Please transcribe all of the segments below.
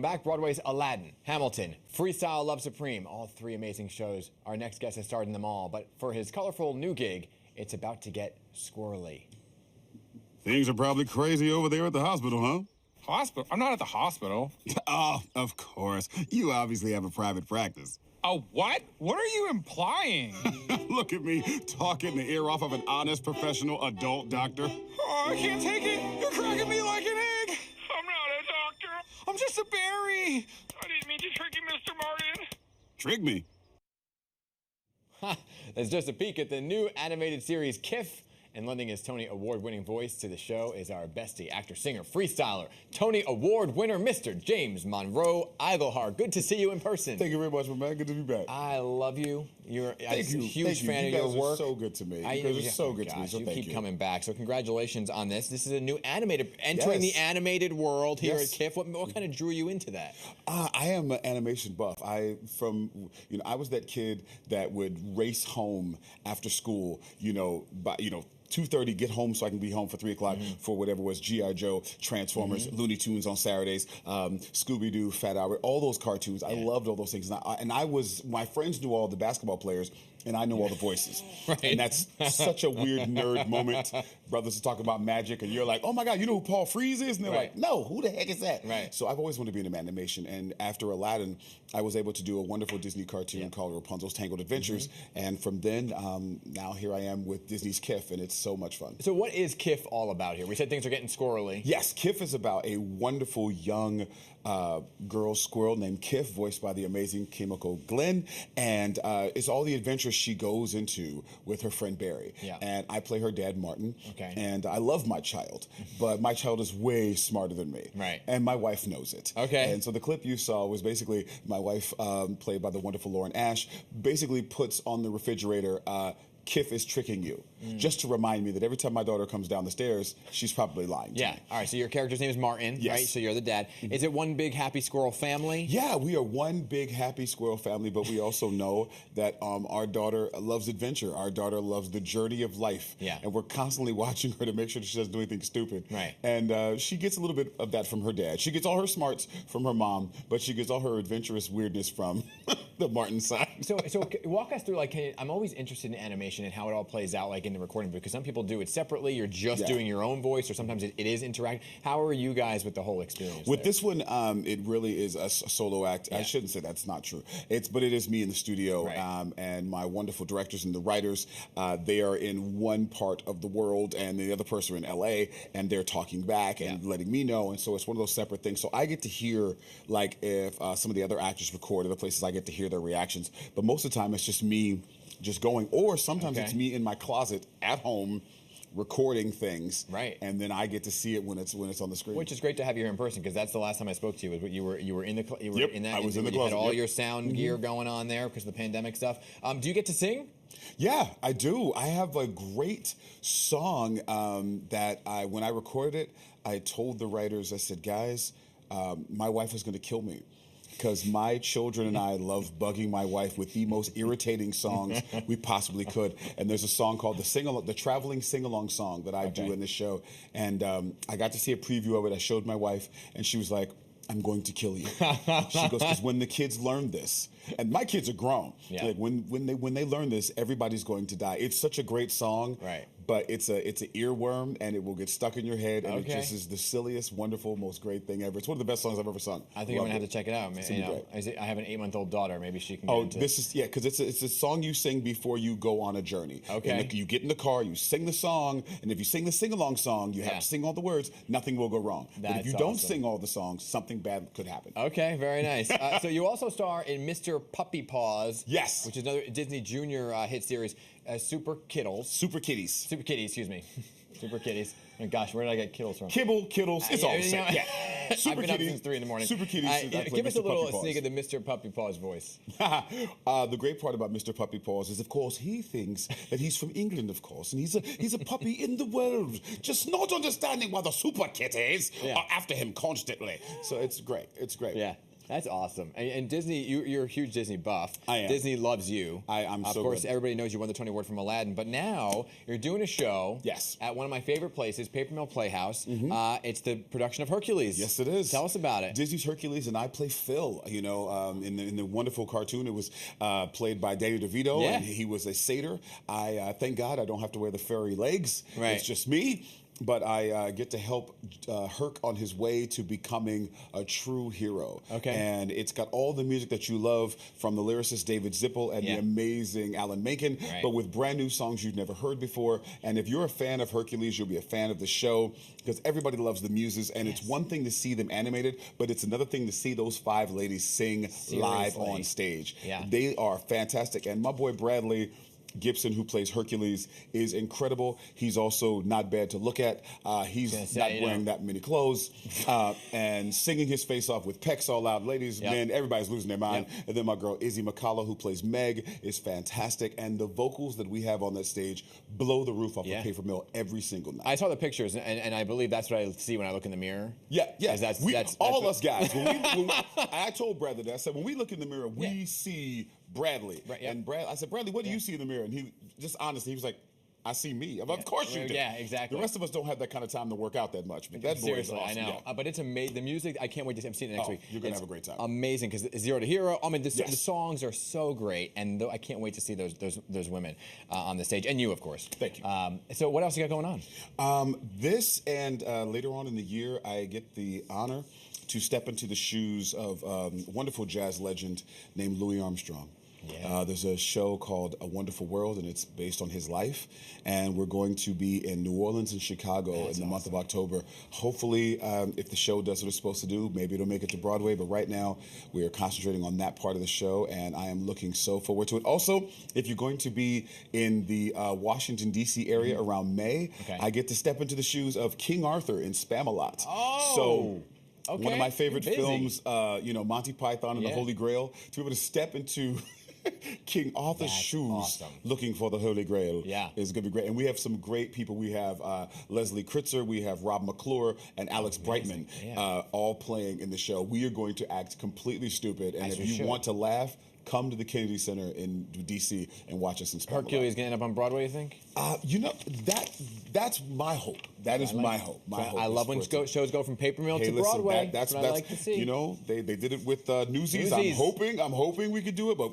welcome back. Broadway's Aladdin, Hamilton, Freestyle, Love Supreme. All three amazing shows. Our next guest has starred in them all, but for his colorful new gig, it's about to get squirrely. Things are probably crazy over there at the hospital, huh? Hospital? I'm not at the hospital. Oh, of course. You obviously have a private practice. Oh, what? What are you implying? Look at me, talking the ear off of an honest, professional adult doctor. Oh, I can't take it. You're cracking me like an egg. I'm not a doctor. I'm just a berry. I didn't mean to trick you, Mr. Martin. Trick me. That's just a peek at the new animated series Kiff. And lending his Tony Award-winning voice to the show is our bestie, actor, singer, freestyler, Tony Award winner, Mr. James Monroe Iglehart. Good to see you in person. Thank you very much, my man. Good to be back. I love you. I'm a Thank you. huge fan of your work. You guys are so good to me. You guys are so good to me, so thank you. Keep coming back. So congratulations on this. This is a new animated, entering the animated world here at Kiff. What kind of drew you into that? I am an animation buff. I was that kid that would race home after school, by 2:30, get home so I can be home for 3 o'clock for whatever was G.I. Joe, Transformers, Looney Tunes on Saturdays, Scooby-Doo, Fat Albert, all those cartoons. I loved all those things. My friends knew all the basketball players, and I knew all the voices. Right. And that's such a weird nerd moment. Brothers are talking about magic, and you're like, oh my God, you know who Paul Frees is? And they're like, no, who the heck is that? Right. So I've always wanted to be in animation. And after Aladdin, I was able to do a wonderful Disney cartoon called Rapunzel's Tangled Adventures. And from then, now here I am with Disney's Kiff, and it's so much fun. So what is Kiff all about here? We said things are getting squirrely. Yes, Kiff is about a wonderful young girl squirrel named Kiff, voiced by the amazing Kimiko Glenn. And it's all the adventures she goes into with her friend Barry. Yeah. And I play her dad, Martin. Okay. And I love my child, but my child is way smarter than me. Right. And my wife knows it. Okay. And so the clip you saw was basically my wife, played by the wonderful Lauren Ash, basically puts on the refrigerator, Kiff is tricking you, just to remind me that every time my daughter comes down the stairs, she's probably lying to me. All right, so your character's name is Martin, right? So you're the dad. Is it one big happy squirrel family? Yeah, we are one big happy squirrel family, but we also know that our daughter loves adventure. Our daughter loves the journey of life. Yeah. And we're constantly watching her to make sure that she doesn't do anything stupid. Right. And she gets a little bit of that from her dad. She gets all her smarts from her mom, but she gets all her adventurous weirdness from the Martin side. So walk us through, I'm always interested in animation and how it all plays out, in the recording, because some people do it separately. You're just doing your own voice, or sometimes it is interactive. How are you guys with the whole experience? With this one, it really is a solo act. I shouldn't say that's not true. But it is me in the studio, and my wonderful directors and the writers. They are in one part of the world, and the other person are in L.A., and they're talking back and letting me know. And so it's one of those separate things. So I get to hear, if some of the other actors record, other places I get to hear their reactions. But most of the time, it's just me just going, or sometimes it's me in my closet at home recording things, and then I get to see it when it's on the screen. Which is great to have you here in person, because that's the last time I spoke to you. You were in the in that. I was in the you closet. Had all your sound gear going on there because of the pandemic stuff. Do you get to sing? Yeah, I do. I have a great song that when I recorded it, I told the writers, I said, guys, my wife is going to kill me, because my children and I love bugging my wife with the most irritating songs we possibly could. And there's a song called the traveling sing-along song that I do in this show. And I got to see a preview of it. I showed my wife, and she was like, I'm going to kill you. She goes, because when the kids learn this, and my kids are grown, when they learn this, everybody's going to die. It's such a great song, but it's an earworm, and it will get stuck in your head, and it just is the silliest, wonderful, most great thing ever. It's one of the best songs I've ever sung. I think I'm gonna have to check it out. I have an 8-month-old daughter. Maybe she can. Get into this is because it's a song you sing before you go on a journey. Okay. And you get in the car, you sing the song, and if you sing the sing-along song, you have to sing all the words. Nothing will go wrong. But if you don't sing all the songs, something bad could happen. Okay, very nice. So you also star in Mr. Puppy Paws. Yes. Which is another Disney Junior hit series. Super Kittles. Super Kitties. Super Kitties, excuse me. Super Kitties. Oh, gosh, where did I get Kittles from? Kibble, Kittles, it's all the same. Super I've been up since 3 in the morning. Super Kitties. Give us a little sneak of the Mr. Puppy Paws voice. The great part about Mr. Puppy Paws is, of course, he thinks that he's from England, of course, and he's a puppy in the world, just not understanding why the super kitties are after him constantly. So it's great. It's great. Yeah. That's awesome. And Disney, you're a huge Disney buff. I am. Disney loves you. I'm Of so course, good. everybody knows you won the Tony Award from Aladdin, but now you're doing a show Yes. at one of my favorite places, Paper Mill Playhouse. It's the production of Hercules. Yes, it is. Tell us about it. Disney's Hercules, and I play Phil. You know, in the wonderful cartoon, it was played by Danny DeVito, Yeah. and he was a satyr. I thank God I don't have to wear the furry legs. Right. It's just me. But I get to help Herc on his way to becoming a true hero. Okay. And it's got all the music that you love from the lyricist David Zippel and Yeah. the amazing Alan Menken, Right. but with brand new songs you've never heard before. And if you're a fan of Hercules, you'll be a fan of the show because everybody loves the muses. And it's one thing to see them animated, but it's another thing to see those 5 ladies sing live Seriously. on stage. Yeah. They are fantastic. And my boy Bradley Gibson, who plays Hercules, is incredible. He's also not bad to look at. He's Gonna say, not you wearing know. that many clothes and singing his face off with pecs all out. Ladies, Yep. men, everybody's losing their mind. Yep. And then my girl Izzy McCullough, who plays Meg, is fantastic. And the vocals that we have on that stage blow the roof off Yeah. of Paper Mill every single night. I saw the pictures, and I believe that's what I see when I look in the mirror. Yeah, yeah. As that's all what- us guys. I told Bradley that. I said, when we look in the mirror, we see Bradley. Right, yeah. And I said, Bradley, what do you see in the mirror? And he just honestly, he was like, I see me. Of course you do. Yeah, exactly. The rest of us don't have that kind of time to work out that much. But that boy is Seriously, awesome. I know. Yeah. But it's amazing. The music, I can't wait to see. I'm seeing it next Oh, week. you're gonna It's have a great time. Amazing because Zero to Hero. I mean, the Yes. songs are so great, and I can't wait to see those women on the stage, and you, of course. Thank you. So what else you got going on? This and later on in the year, I get the honor to step into the shoes of a wonderful jazz legend named Louis Armstrong. Yeah. There's a show called A Wonderful World, and it's based on his life. And we're going to be in New Orleans and Chicago in the month of October. Hopefully, if the show does what it's supposed to do, maybe it'll make it to Broadway. But right now, we are concentrating on that part of the show, and I am looking so forward to it. Also, if you're going to be in the Washington, D.C. area around May, Okay. I get to step into the shoes of King Arthur in Spamalot. Oh! So, Okay, one of my favorite you're busy. films, Monty Python and the Yeah. Holy Grail, to be able to step into King Arthur's That's shoes awesome. looking for the Holy Grail Yeah. is going to be great. And we have some great people. We have Leslie Kritzer, we have Rob McClure, and Alex Brightman Yeah. all playing in the show. We are going to act completely stupid. And As if we you should. want to laugh, come to the Kennedy Center in D.C. and watch us in Spamalot. Hercules gonna end up on Broadway, you think? That's my hope. That is my hope. My hope I is love when for it to- shows go from Paper Mill Hey, to listen, Broadway. that's what I like to see. You know, they did it with Newsies. Newsies. I'm hoping we could do it, but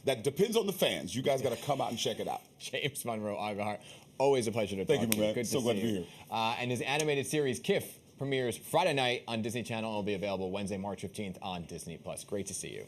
that depends on the fans. You guys got to come out and check it out. James Monroe Iglehart, always a pleasure to Thank talk you, to you. man. Good So to glad see to be you. here. And his animated series Kiff premieres Friday night on Disney Channel and will be available Wednesday, March 15th on Disney+. Great to see you.